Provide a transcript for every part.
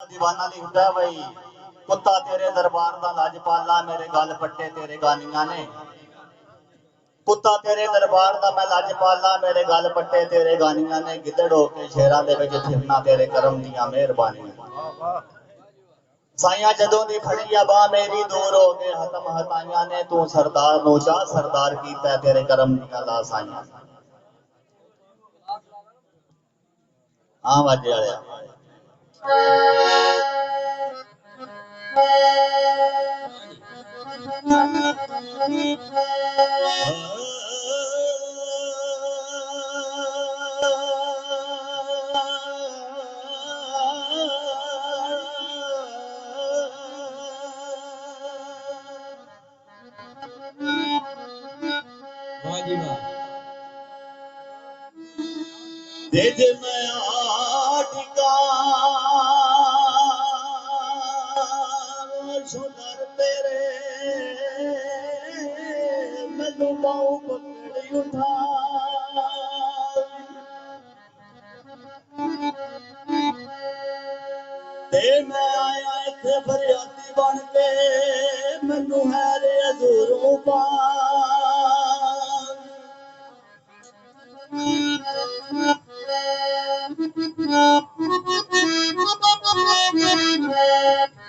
दीवाना लिखता है भाई, कुत्ता तेरे दरबार दा लाजपाला, मेरे गल पट्टे तेरे गानियां ने। कुत्ता तेरे दरबार दा मैं लाजपाला, मेरे गल पट्टे तेरे गानियां ने। गिदड़ होके शेरां दे विच फिरना, तेरे करम दियां मेहरबानियां। साइया जदों दी फड़ी बाह मेरी, दूर हो गए हतम हताइयां ने। तू सरदार नू चाह सरदार कीता, तेरे करम दियां लासाइयां। हाँ वाजे वाले दे मैं आटिका सुनर तेरे, मैनू पाऊ पकड़ी उठा। ते मैं आया इत्थे फरियादी बन के, मैनू है रे हजूरों पा।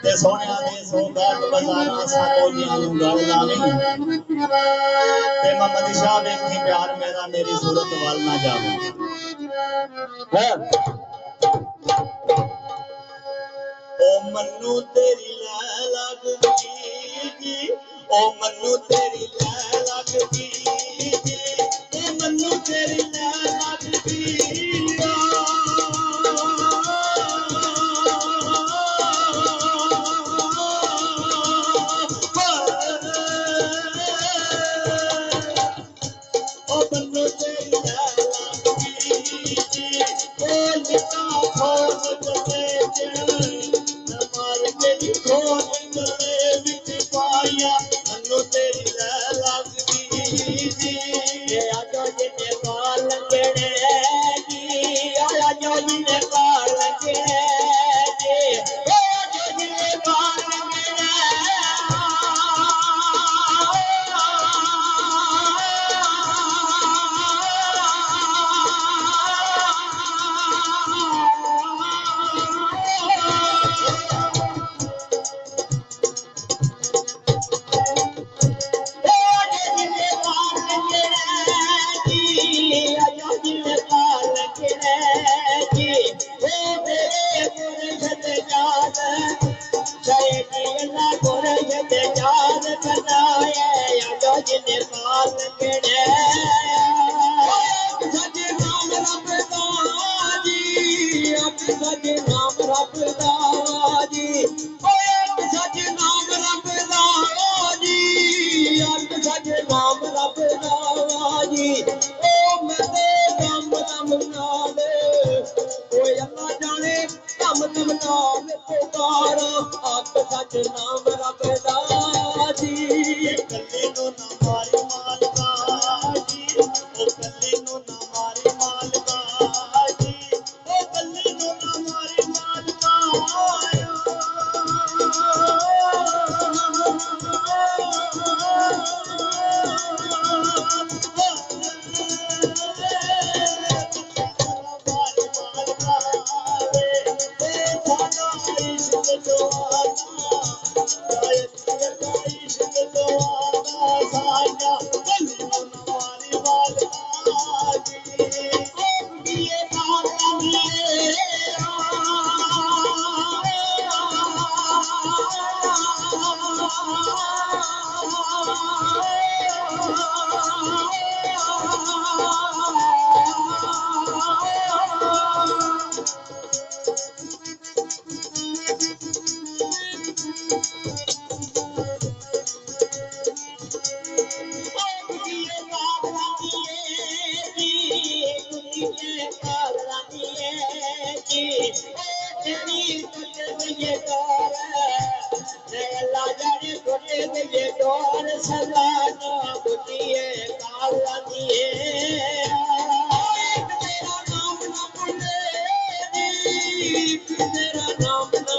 ते सोनिया दे सौगात बाजारां साकोलियां नूं गल लावी। ते मोहम्मद शाह वेखी प्यार मेरा, मेरी सूरत वाल ना जावे। ओ मन्नू तेरी लै लगदी जी, ओ मन्नू तेरी लै लगदी जी, ओ मन्नू तेरी लै लगदी।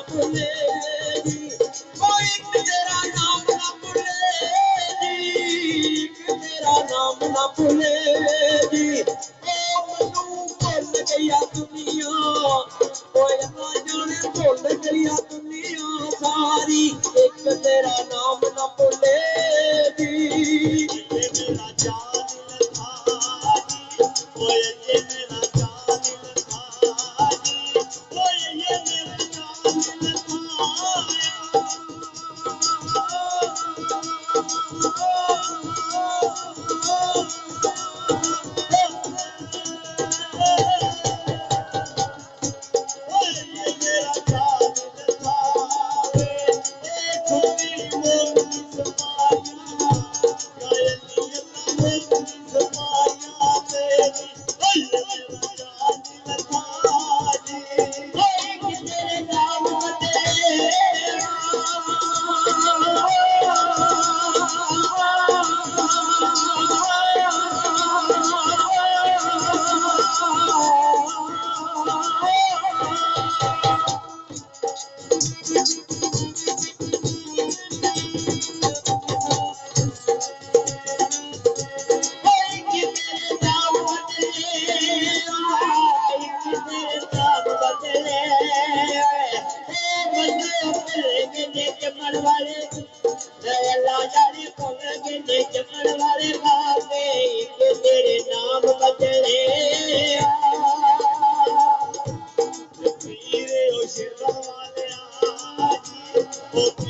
भूले जी ओ एक तेरा नाम ना भूले जी तेरा नाम ना भूले जी ओ मनु भूल गया दुनिया ओ अल्लाह जाने भूल गया दुनिया सारी एक तेरा नाम ना भूले जी ये मेरा जान लगा ओए ये मेरा जान लगा ओए ये मेरा जान तेरे नाम बदले पीरे ओ शिरवा वाले ओ